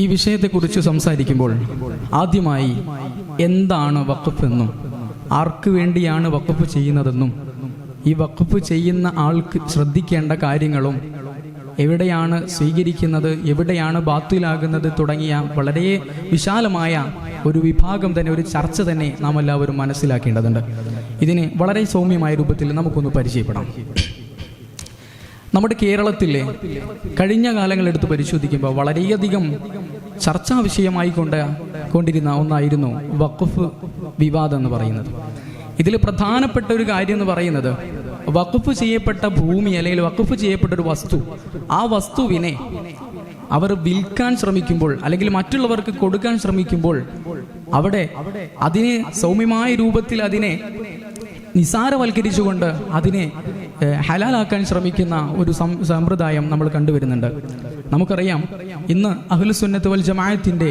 ഈ വിഷയത്തെക്കുറിച്ച് സംസാരിക്കുമ്പോൾ ആദ്യമായി എന്താണ് വഖഫ് എന്നും ആർക്ക് വേണ്ടിയാണ് വഖഫ് ചെയ്യുന്നതെന്നും ഈ വഖഫ് ചെയ്യുന്ന ആൾക്ക് ശ്രദ്ധിക്കേണ്ട കാര്യങ്ങളും എവിടെയാണ് സ്വീകരിക്കുന്നത്, എവിടെയാണ് ബാത്തിലാകുന്നത് തുടങ്ങിയ വളരെ വിശാലമായ ഒരു വിഭാഗം തന്നെ, ഒരു ചർച്ച തന്നെ നാം എല്ലാവരും മനസ്സിലാക്കേണ്ടതുണ്ട്. ഇതിന് വളരെ സൗമ്യമായ രൂപത്തിൽ നമുക്കൊന്ന് പരിചയപ്പെടാം. നമ്മുടെ കേരളത്തിലെ കഴിഞ്ഞ കാലങ്ങളെടുത്ത് പരിശോധിക്കുമ്പോൾ വളരെയധികം ചർച്ചാ വിഷയമായി കൊണ്ടിരുന്ന ഒന്നായിരുന്നു വഖഫ് വിവാദം എന്ന് പറയുന്നത്. ഇതിൽ പ്രധാനപ്പെട്ട ഒരു കാര്യം എന്ന് പറയുന്നത്, വഖഫ് ചെയ്യപ്പെട്ട ഭൂമി അല്ലെങ്കിൽ വഖഫ് ചെയ്യപ്പെട്ട ഒരു വസ്തു, ആ വസ്തുവിനെ അവർ വിൽക്കാൻ ശ്രമിക്കുമ്പോൾ അല്ലെങ്കിൽ മറ്റുള്ളവർക്ക് കൊടുക്കാൻ ശ്രമിക്കുമ്പോൾ അവിടെ അതിനെ സൗമ്യമായ രൂപത്തിൽ അതിനെ നിസാരവൽക്കരിച്ചുകൊണ്ട് അതിനെ ഹലാലാക്കാൻ ശ്രമിക്കുന്ന ഒരു സമ്പ്രദായം നമ്മൾ കണ്ടുവരുന്നുണ്ട്. നമുക്കറിയാം, ഇന്ന് അഹ്ലുസുന്നത്ത് വൽ ജമാഅത്തിന്റെ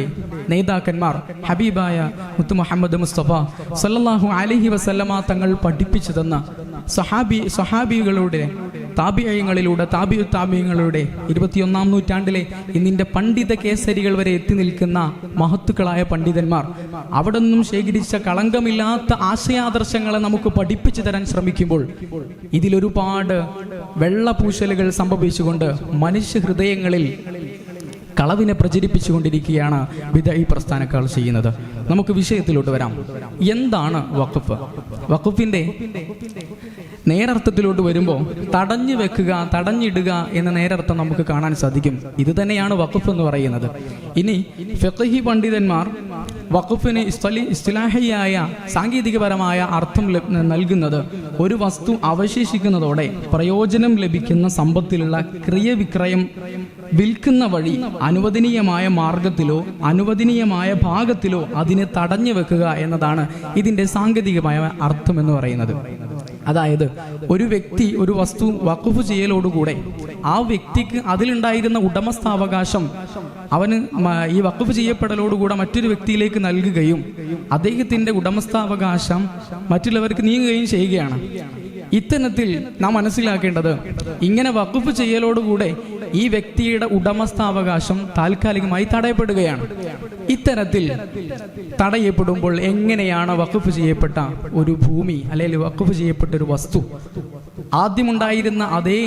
നേതാക്കന്മാർ ഹബീബായ മുത്ത് മുഹമ്മദ് മുസ്തഫ സല്ലല്ലാഹു അലൈഹി വസല്ലമ തങ്ങൾ പഠിപ്പിച്ചു തന്ന സഹാബികളുടെ താബിഈങ്ങളിലൂടെ താബിഈങ്ങളിലൂടെ 21-ാം നൂറ്റാണ്ടിലെ ഇന്നിന്റെ പണ്ഡിത കേസരികൾ വരെ എത്തി നിൽക്കുന്ന മഹത്തുക്കളായ പണ്ഡിതന്മാർ അവിടെ നിന്നും ശേഖരിച്ച കളങ്കമില്ലാത്ത ആശയാദർശങ്ങളെ നമുക്ക് പഠിപ്പിച്ചു തരാൻ ശ്രമിക്കുമ്പോൾ ഇതിലൊരുപാട് വെള്ളപൂശലുകൾ സംഭവിച്ചുകൊണ്ട് മനുഷ്യ ഹൃദയങ്ങളിൽ കളവിനെ പ്രചരിപ്പിച്ചുകൊണ്ടിരിക്കുകയാണ് ബിദ്അഈ പ്രസ്ഥാനക്കാർ ചെയ്യുന്നത്. നമുക്ക് വിഷയത്തിലോട്ട് വരാം. എന്താണ് വഖഫ്? വഖഫിന്റെ നേരർത്ഥത്തിലോട്ട് വരുമ്പോൾ തടഞ്ഞു വെക്കുക, തടഞ്ഞിടുക എന്ന നേരർത്ഥം നമുക്ക് കാണാൻ സാധിക്കും. ഇത് തന്നെയാണ് വഖഫ് എന്ന് പറയുന്നത്. ഇനി ഫിഖ്ഹി പണ്ഡിതന്മാർ വഖഫിന് ഇസ്തിലാഹിയായ സാങ്കേതികപരമായ അർത്ഥം നൽകുന്നത്, ഒരു വസ്തു അവശേഷിക്കുന്നതോടെ പ്രയോജനം ലഭിക്കുന്ന സമ്പത്തിലുള്ള ക്രിയവിക്രയം വിൽക്കുന്ന വഴി അനുവദനീയമായ മാർഗത്തിലോ അനുവദനീയമായ ഭാഗത്തിലോ അതിനെ തടഞ്ഞു വെക്കുക എന്നതാണ് ഇതിന്റെ സാങ്കേതികമായ അർത്ഥം എന്ന് പറയുന്നത്. അതായത് ഒരു വ്യക്തി ഒരു വസ്തു വഖഫ് ചെയ്യലോടുകൂടെ ആ വ്യക്തിക്ക് അതിലുണ്ടായിരുന്ന ഉടമസ്ഥാവകാശം അവന് ഈ വഖഫ് ചെയ്യപ്പെടലോടുകൂടെ മറ്റൊരു വ്യക്തിയിലേക്ക് നൽകുകയും അദ്ദേഹത്തിന്റെ ഉടമസ്ഥാവകാശം മറ്റുള്ളവർക്ക് നീങ്ങുകയും ചെയ്യുകയാണ്. ഇത്തരത്തിൽ നാം മനസ്സിലാക്കേണ്ടത്, ഇങ്ങനെ വഖഫ് ചെയ്യലോടുകൂടെ ഈ വ്യക്തിയുടെ ഉടമസ്ഥാവകാശം താൽക്കാലികമായി തടയപ്പെടുകയാണ്. ഇത്തരത്തിൽ തടയപ്പെടുമ്പോൾ എങ്ങനെയാണ് വഖഫ് ചെയ്യപ്പെട്ട ഒരു ഭൂമി അല്ലെങ്കിൽ വഖഫ് ചെയ്യപ്പെട്ട ഒരു വസ്തു ആദ്യമുണ്ടായിരുന്ന അതേ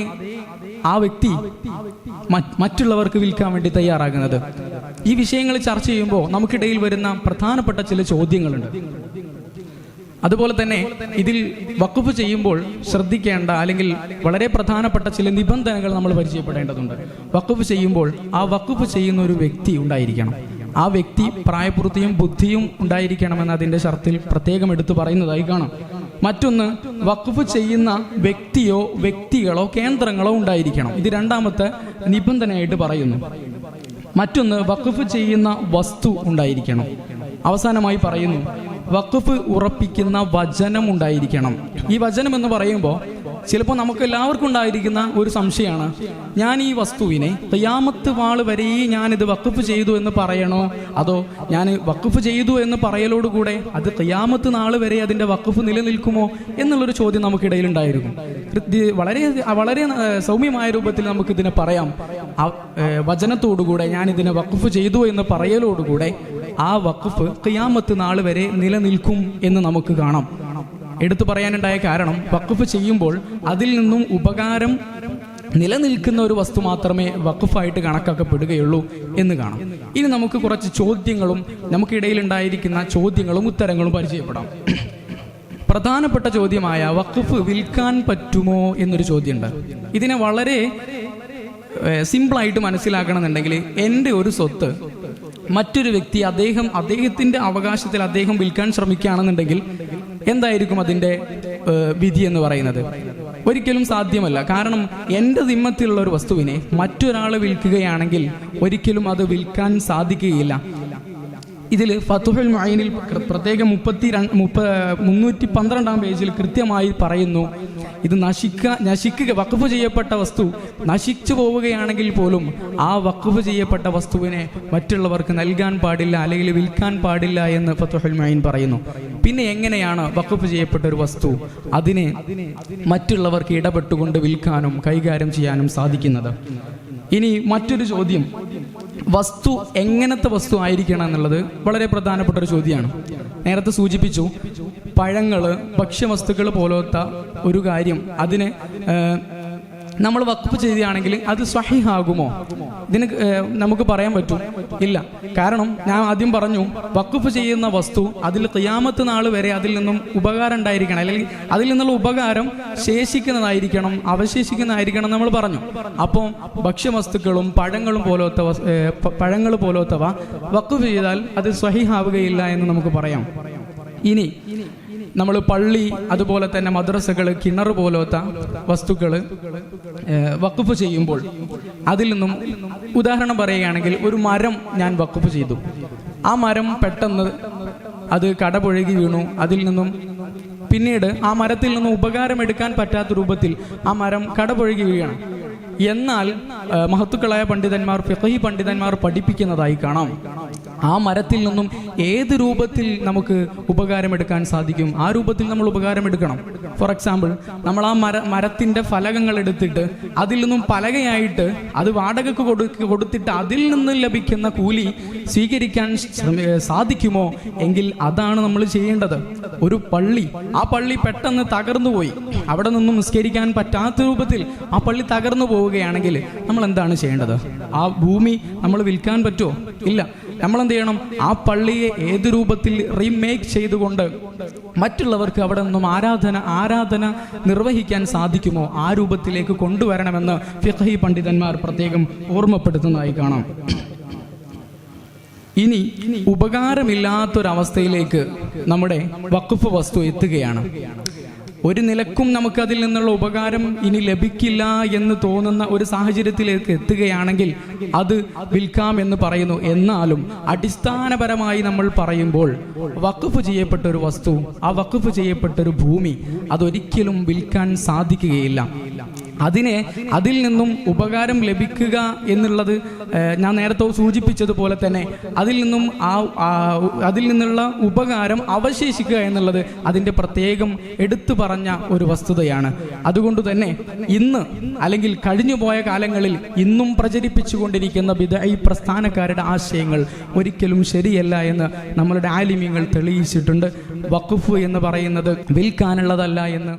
ആ വ്യക്തി മറ്റുള്ളവർക്ക് വിൽക്കാൻ വേണ്ടി തയ്യാറാകുന്നത്? ഈ വിഷയങ്ങൾ ചർച്ച ചെയ്യുമ്പോൾ നമുക്കിടയിൽ വരുന്ന പ്രധാനപ്പെട്ട ചില ചോദ്യങ്ങളുണ്ട്. അതുപോലെ തന്നെ ഇതിൽ വഖഫ് ചെയ്യുമ്പോൾ ശ്രദ്ധിക്കേണ്ട അല്ലെങ്കിൽ വളരെ പ്രധാനപ്പെട്ട ചില നിബന്ധനകൾ നമ്മൾ പരിചയപ്പെടേണ്ടതുണ്ട്. വഖഫ് ചെയ്യുമ്പോൾ ആ വഖഫ് ചെയ്യുന്ന ഒരു വ്യക്തി ഉണ്ടായിരിക്കണം. ആ വ്യക്തി പ്രായപൂർത്തിയും ബുദ്ധിയും ഉണ്ടായിരിക്കണമെന്ന് അതിന്റെ ഷർത്തിൽ പ്രത്യേകം എടുത്തു പറയുന്നതായി കാണാം. മറ്റൊന്ന്, വഖഫ് ചെയ്യുന്ന വ്യക്തിയോ വ്യക്തികളോ കേന്ദ്രങ്ങളോ ഉണ്ടായിരിക്കണം. ഇത് രണ്ടാമത്തെ നിബന്ധനയായിട്ട് പറയുന്നു. മറ്റൊന്ന്, വഖഫ് ചെയ്യുന്ന വസ്തു ഉണ്ടായിരിക്കണം. അവസാനമായി പറയുന്നു, വഖഫ് ഉറപ്പിക്കുന്ന വചനം ഉണ്ടായിരിക്കണം. ഈ വചനം എന്ന് പറയുമ്പോൾ ചിലപ്പോൾ നമുക്ക് എല്ലാവർക്കും ഉണ്ടായിരിക്കുന്ന ഒരു സംശയമാണ്, ഞാൻ ഈ വസ്തുവിനെ ഖിയാമത്ത് വാൾ വരെ ഞാനിത് വഖഫ് ചെയ്തു എന്ന് പറയണോ, അതോ ഞാൻ വഖഫ് ചെയ്തു എന്ന് പറയലോടുകൂടെ അത് ഖിയാമത്ത് നാൾ വരെ അതിന്റെ വഖഫ് നിലനിൽക്കുമോ എന്നുള്ളൊരു ചോദ്യം നമുക്കിടയിൽ ഉണ്ടായിരുന്നു. വളരെ വളരെ സൗമ്യമായ രൂപത്തിൽ നമുക്ക് ഇതിനെ പറയാം. വചനത്തോടുകൂടെ ഞാൻ ഇതിനെ വഖഫ് ചെയ്തു എന്ന് പറയലോടുകൂടെ ആ വഖഫ് ഖിയാമത്ത് നാൾ വരെ നിലനിൽക്കും എന്ന് നമുക്ക് കാണാം. എടുത്തു പറയാനുണ്ടായ കാരണം, വഖഫ് ചെയ്യുമ്പോൾ അതിൽ നിന്നും ഉപകാരം നിലനിൽക്കുന്ന ഒരു വസ്തു മാത്രമേ വഖഫായിട്ട് കണക്കാക്കപ്പെടുകയുള്ളൂ എന്ന് കാണാം. ഇനി നമുക്ക് കുറച്ച് ചോദ്യങ്ങളും നമുക്കിടയിൽ ഉണ്ടായിരിക്കുന്ന ചോദ്യങ്ങളും ഉത്തരങ്ങളും പരിചയപ്പെടാം. പ്രധാനപ്പെട്ട ചോദ്യമായ വഖഫ് വിൽക്കാൻ പറ്റുമോ എന്നൊരു ചോദ്യമുണ്ട്. ഇതിനെ വളരെ സിമ്പിളായിട്ട് മനസ്സിലാക്കണമെന്നുണ്ടെങ്കിൽ, എൻ്റെ ഒരു സ്വത്ത് മറ്റൊരു വ്യക്തി അദ്ദേഹത്തിന്റെ അവകാശത്തിൽ അദ്ദേഹം വിൽക്കാൻ ശ്രമിക്കുകയാണെന്നുണ്ടെങ്കിൽ എന്തായിരിക്കും അതിന്റെ വിധി എന്ന് പറയുന്നത്? ഒരിക്കലും സാധ്യമല്ല. കാരണം എൻ്റെ ദിമ്മത്തിലുള്ള ഒരു വസ്തുവിനെ മറ്റൊരാൾ വിൽക്കുകയാണെങ്കിൽ ഒരിക്കലും അത് വിൽക്കാൻ സാധിക്കുകയില്ല. ഇതിൽ ഫതുഹുൽ മുഈനിൽ പ്രത്യേകം 312-ാം പേജിൽ കൃത്യമായി പറയുന്നു, ഇത് നശിക്കുക വഖഫ് ചെയ്യപ്പെട്ട വസ്തു നശിച്ചു പോവുകയാണെങ്കിൽ പോലും ആ വഖഫ് ചെയ്യപ്പെട്ട വസ്തുവിനെ മറ്റുള്ളവർക്ക് നൽകാൻ പാടില്ല അല്ലെങ്കിൽ വിൽക്കാൻ പാടില്ല എന്ന് ഫതുഹുൽ മുഈൻ പറയുന്നു. പിന്നെ എങ്ങനെയാണ് വഖഫ് ചെയ്യപ്പെട്ട ഒരു വസ്തു അതിനെ മറ്റുള്ളവർക്ക് ഇടപെട്ടുകൊണ്ട് വിൽക്കാനും കൈകാര്യം ചെയ്യാനും സാധിക്കുന്നത്? ഇനി മറ്റൊരു ചോദ്യം, വസ്തു എങ്ങനത്തെ വസ്തു ആയിരിക്കണം എന്നുള്ളത് വളരെ പ്രധാനപ്പെട്ട ഒരു ചോദ്യമാണ്. നേരത്തെ സൂചിപ്പിച്ചു, പഴങ്ങള്, ഭക്ഷ്യവസ്തുക്കൾ പോലത്തെ ഒരു കാര്യം അതിന് നമ്മൾ വഖഫ് ചെയ്യുകയാണെങ്കിൽ അത് സ്വഹീഹാകുമോ? ഇതിന് നമുക്ക് പറയാൻ പറ്റും, ഇല്ല. കാരണം ഞാൻ ആദ്യം പറഞ്ഞു, വഖഫ് ചെയ്യുന്ന വസ്തു അതിൽ ഖിയാമത്ത് നാൾ വരെ അതിൽ നിന്നും ഉപകാരം ഉണ്ടായിരിക്കണം, അല്ലെങ്കിൽ അതിൽ നിന്നുള്ള ഉപകാരം ശേഷിക്കുന്നതായിരിക്കണം, അവശേഷിക്കുന്നതായിരിക്കണം നമ്മൾ പറഞ്ഞു. അപ്പോൾ ഭക്ഷ്യവസ്തുക്കളും പഴങ്ങൾ പോലത്തവ വഖഫ് ചെയ്താൽ അത് സ്വഹീഹാവുകയില്ല എന്ന് നമുക്ക് പറയാം. ഇനി നമ്മൾ പള്ളി, അതുപോലെ തന്നെ മദ്രസകൾ, കിണർ പോലത്തെ വസ്തുക്കൾ വഖഫ് ചെയ്യുമ്പോൾ അതിൽ നിന്നും ഉദാഹരണം പറയുകയാണെങ്കിൽ, ഒരു മരം ഞാൻ വഖഫ് ചെയ്തു. ആ മരം പെട്ടെന്ന് അത് കടപുഴകി വീണു. അതിൽ നിന്നും പിന്നീട് ആ മരത്തിൽ നിന്നും ഉപകാരം എടുക്കാൻ പറ്റാത്ത രൂപത്തിൽ ആ മരം കടപുഴകി വീഴണം. എന്നാൽ മഹത്തുക്കളായ പണ്ഡിതന്മാർ, ഫിഖ്ഹി പണ്ഡിതന്മാർ പഠിപ്പിക്കുന്നതായി കാണാം, ആ മരത്തിൽ നിന്നും ഏത് രൂപത്തിൽ നമുക്ക് ഉപകാരമെടുക്കാൻ സാധിക്കും ആ രൂപത്തിൽ നമ്മൾ ഉപകാരമെടുക്കണം. ഫോർ എക്സാമ്പിൾ, നമ്മൾ ആ മരത്തിന്റെ ഫലകങ്ങൾ എടുത്തിട്ട് അതിൽ നിന്നും പലകയായിട്ട് അത് വാടകയ്ക്ക് കൊടുത്തിട്ട് അതിൽ നിന്ന് ലഭിക്കുന്ന കൂലി സ്വീകരിക്കാൻ സാധിക്കുമോ എങ്കിൽ അതാണ് നമ്മൾ ചെയ്യേണ്ടത്. ഒരു പള്ളി, ആ പള്ളി പെട്ടെന്ന് തകർന്നുപോയി, അവിടെ നിന്നും നിസ്കരിക്കാൻ പറ്റാത്ത രൂപത്തിൽ ആ പള്ളി തകർന്നു പോവുകയാണെങ്കിൽ നമ്മൾ എന്താണ് ചെയ്യേണ്ടത്? ആ ഭൂമി നമ്മൾ വിൽക്കാൻ പറ്റുമോ? ഇല്ല. നമ്മൾ എന്ത് ചെയ്യണം? ആ പള്ളിയെ ഏത് രൂപത്തിൽ റീമേക്ക് ചെയ്തുകൊണ്ട് മറ്റുള്ളവർക്ക് അവിടെ നിന്നും ആരാധന നിർവഹിക്കാൻ സാധിക്കുമോ ആ രൂപത്തിലേക്ക് കൊണ്ടുവരണമെന്ന് ഫിഖ്ഹി പണ്ഡിതന്മാർ പ്രത്യേകം ഓർമ്മപ്പെടുത്തുന്നതായി കാണാം. ഇനി ഉപകാരമില്ലാത്തൊരവസ്ഥയിലേക്ക് നമ്മുടെ വഖഫ് വസ്തു എത്തുകയാണ്. ഒരു നിലക്കും നമുക്കതിൽ നിന്നുള്ള ഉപകാരം ഇനി ലഭിക്കില്ല എന്ന് തോന്നുന്ന ഒരു സാഹചര്യത്തിലേക്ക് എത്തുകയാണെങ്കിൽ അത് വിൽക്കാം എന്ന് പറയുന്നു. എന്നാലും അടിസ്ഥാനപരമായി നമ്മൾ പറയുമ്പോൾ വഖഫ് ചെയ്യപ്പെട്ട ഒരു വസ്തു, ആ വഖഫ് ചെയ്യപ്പെട്ട ഒരു ഭൂമി അതൊരിക്കലും വിൽക്കാൻ സാധിക്കുകയില്ല. അതിൽ നിന്നും ഉപകാരം ലഭിക്കുക എന്നുള്ളത് ഞാൻ നേരത്തെ സൂചിപ്പിച്ചതുപോലെ തന്നെ അതിൽ നിന്നുള്ള ഉപകാരം അവശേഷിക്കുക എന്നുള്ളത് അതിൻ്റെ പ്രത്യേകം എടുത്തു പറഞ്ഞ ഒരു വസ്തുതയാണ്. അതുകൊണ്ട് തന്നെ ഇന്ന് അല്ലെങ്കിൽ കഴിഞ്ഞുപോയ കാലങ്ങളിൽ ഇന്നും പ്രചരിപ്പിച്ചുകൊണ്ടിരിക്കുന്ന ബിദ്അഈ പ്രസ്ഥാനക്കാരുടെ ആശയങ്ങൾ ഒരിക്കലും ശരിയല്ല എന്ന് നമ്മളുടെ ആലിമീങ്ങൾ തെളിയിച്ചിട്ടുണ്ട്. വഖഫ് എന്ന് പറയുന്നത് വിൽക്കാനുള്ളതല്ല എന്ന്